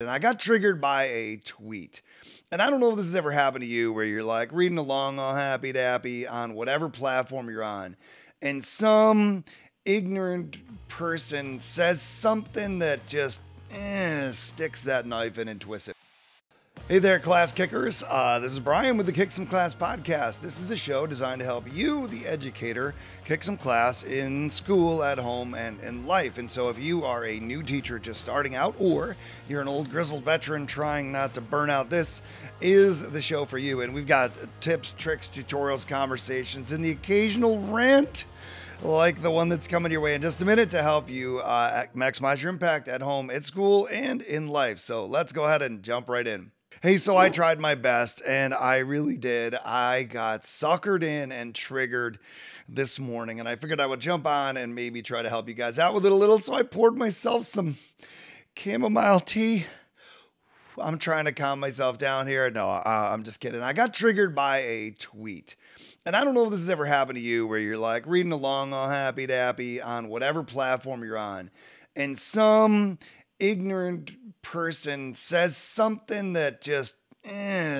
And I got triggered by a tweet. And I don't know if this has ever happened to you where you're like reading along all happy dappy on whatever platform you're on, and some ignorant person says something that just sticks that knife in and twists it. Hey there, class kickers. This is Brian with the Kick Some Class podcast. This is the show designed to help you, the educator, kick some class in school, at home, and in life. And so if you are a new teacher just starting out, or you're an old grizzled veteran trying not to burn out, this is the show for you. And we've got tips, tricks, tutorials, conversations, and the occasional rant like the one that's coming your way in just a minute to help you maximize your impact at home, at school, and in life. So let's go ahead and jump right in. Hey, so I tried my best, and I really did. I got suckered in and triggered this morning, and I figured I would jump on and maybe try to help you guys out with it a little. So I poured myself some chamomile tea. I'm trying to calm myself down here. No, I'm just kidding. I got triggered by a tweet. And I don't know if this has ever happened to you where you're like reading along all happy dappy on whatever platform you're on, and some ignorant person says something that just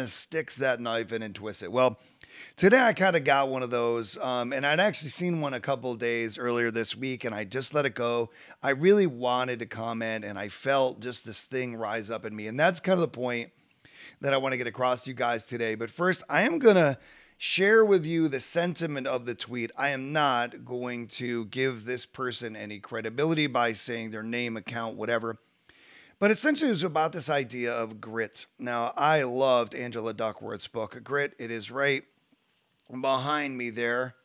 sticks that knife in and twists it. Well, today I kind of got one of those, and I'd actually seen one a couple of days earlier this week, and I just let it go. I really wanted to comment, and I felt just this thing rise up in me, and that's kind of the point that I want to get across to you guys today. But first, I am going to share with you the sentiment of the tweet. I am not going to give this person any credibility by saying their name, account, whatever. But essentially, it was about this idea of grit. Now, I loved Angela Duckworth's book, Grit. It is right behind me there,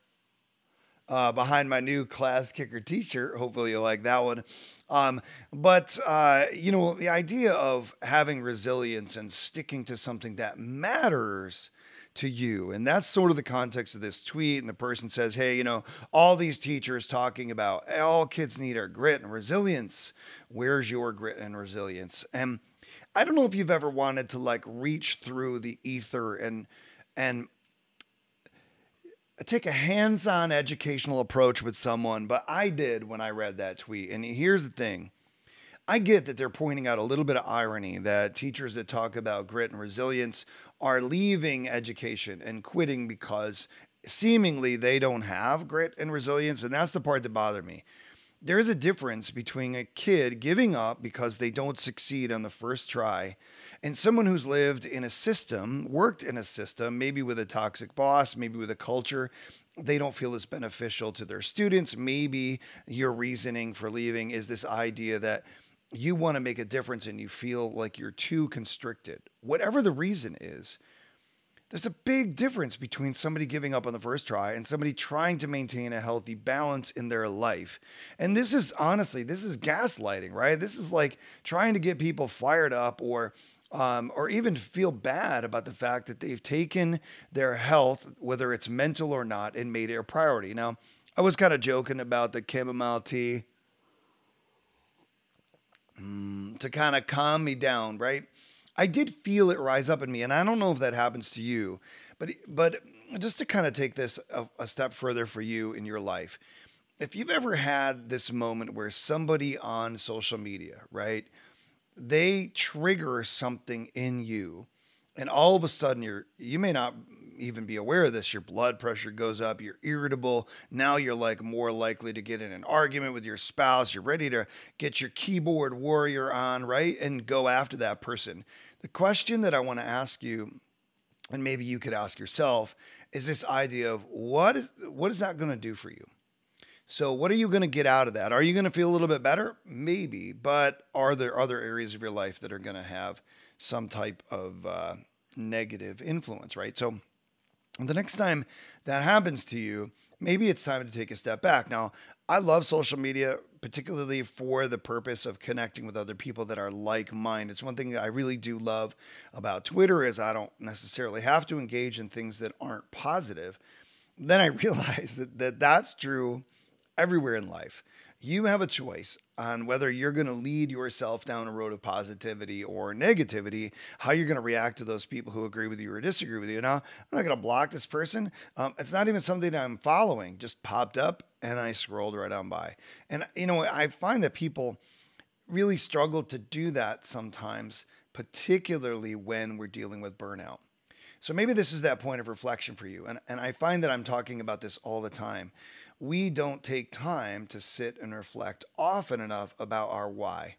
behind my new class kicker t-shirt. Hopefully you like that one. The idea of having resilience and sticking to something that matters to you. And that's sort of the context of this tweet. And the person says, hey, all these teachers talking about all kids need are grit and resilience. Where's your grit and resilience? And I don't know if you've ever wanted to like reach through the ether and take a hands-on educational approach with someone, but I did when I read that tweet. And here's the thing. I get that they're pointing out a little bit of irony that teachers that talk about grit and resilience are leaving education and quitting because seemingly they don't have grit and resilience. And that's the part that bothered me. There is a difference between a kid giving up because they don't succeed on the first try and someone who's lived in a system, worked in a system, maybe with a toxic boss, maybe with a culture they don't feel is beneficial to their students. Maybe your reasoning for leaving is this idea that you want to make a difference and you feel like you're too constricted. Whatever the reason is, there's a big difference between somebody giving up on the first try and somebody trying to maintain a healthy balance in their life. And this is gaslighting, right? This is like trying to get people fired up or even feel bad about the fact that they've taken their health, whether it's mental or not, and made it a priority. Now, I was kind of joking about the chamomile tea to kind of calm me down, right? I did feel it rise up in me, and I don't know if that happens to you, but just to kind of take this a step further for you in your life, if you've ever had this moment where somebody on social media, right, they trigger something in you, and all of a sudden you may not even be aware of this. Your blood pressure goes up. You're irritable. Now you're like more likely to get in an argument with your spouse. You're ready to get your keyboard warrior on, right? And go after that person. The question that I want to ask you, and maybe you could ask yourself, is this idea of what is that going to do for you? So what are you going to get out of that? Are you going to feel a little bit better? Maybe, but are there other areas of your life that are going to have some type of negative influence, right? So the next time that happens to you, maybe it's time to take a step back. Now, I love social media, particularly for the purpose of connecting with other people that are like-minded. It's one thing that I really do love about Twitter is I don't necessarily have to engage in things that aren't positive. Then I realized that that's true everywhere in life. You have a choice on whether you're going to lead yourself down a road of positivity or negativity, how you're going to react to those people who agree with you or disagree with you. Now, I'm not going to block this person. It's not even something I'm following, just popped up and I scrolled right on by. And, I find that people really struggle to do that sometimes, particularly when we're dealing with burnout. So maybe this is that point of reflection for you. And I find that I'm talking about this all the time. We don't take time to sit and reflect often enough about our why.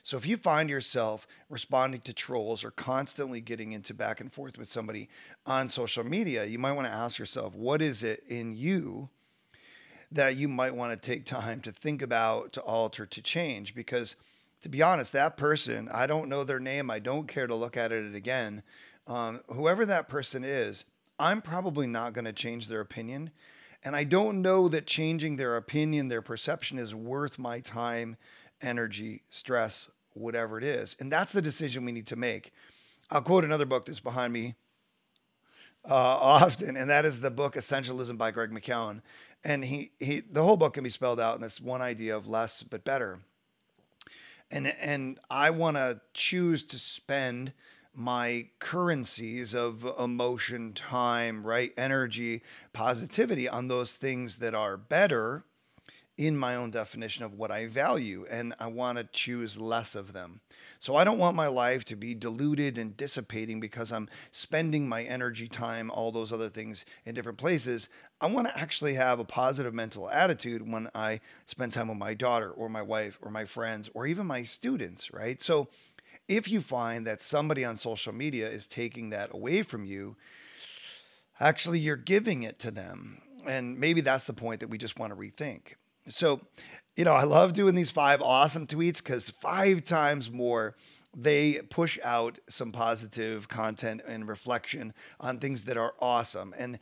So if you find yourself responding to trolls or constantly getting into back and forth with somebody on social media, you might want to ask yourself, what is it in you that you might want to take time to think about, to alter, to change? Because to be honest, that person, I don't know their name. I don't care to look at it again. Whoever that person is, I'm probably not going to change their opinion. And I don't know that changing their opinion, their perception is worth my time, energy, stress, whatever it is. And that's the decision we need to make. I'll quote another book that's behind me often, and that is the book Essentialism by Greg McKeown. And the whole book can be spelled out in this one idea of less but better. And I want to choose to spend my currencies of emotion, time, right, energy, positivity on those things that are better in my own definition of what I value, and I want to choose less of them. So I don't want my life to be diluted and dissipating because I'm spending my energy, time, all those other things in different places. I want to actually have a positive mental attitude when I spend time with my daughter or my wife or my friends or even my students, right? So if you find that somebody on social media is taking that away from you, actually you're giving it to them. And maybe that's the point that we just want to rethink. So, I love doing these 5 awesome tweets because 5 times more they push out some positive content and reflection on things that are awesome. And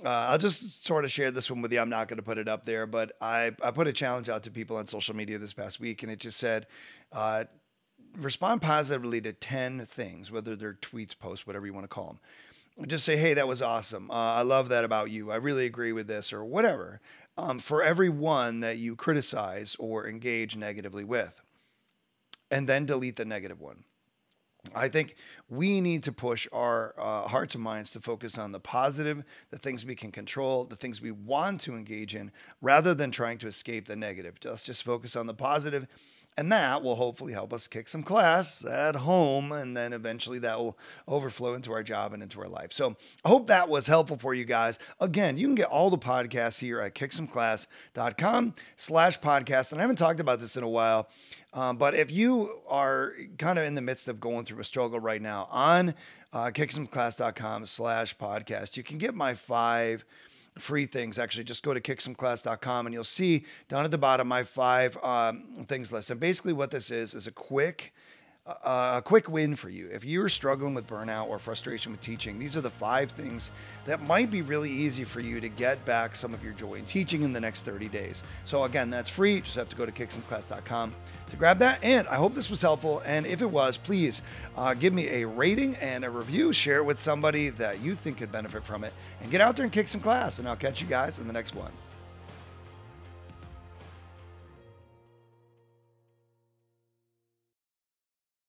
I'll just sort of share this one with you. I'm not going to put it up there, but I put a challenge out to people on social media this past week, and it just said, respond positively to 10 things, whether they're tweets, posts, whatever you want to call them. Just say, hey, that was awesome. I love that about you. I really agree with this, or whatever. For every one that you criticize or engage negatively with, and then delete the negative one. I think we need to push our hearts and minds to focus on the positive, the things we can control, the things we want to engage in, rather than trying to escape the negative. Just focus on the positive, and that will hopefully help us kick some class at home, and then eventually that will overflow into our job and into our life. So I hope that was helpful for you guys. Again, you can get all the podcasts here at kicksomeclass.com/podcast. And I haven't talked about this in a while, but if you are kind of in the midst of going through a struggle right now, on kicksomeclass.com/podcast, you can get my 5 free things. Actually, just go to kicksomeclass.com and you'll see down at the bottom my 5 things list. And basically what this is a quick win for you. If you're struggling with burnout or frustration with teaching, these are the 5 things that might be really easy for you to get back some of your joy in teaching in the next 30 days. So again, that's free. You just have to go to kicksomeclass.com to grab that. And I hope this was helpful. And if it was, please give me a rating and a review. Share it with somebody that you think could benefit from it. And get out there and kick some class. And I'll catch you guys in the next one.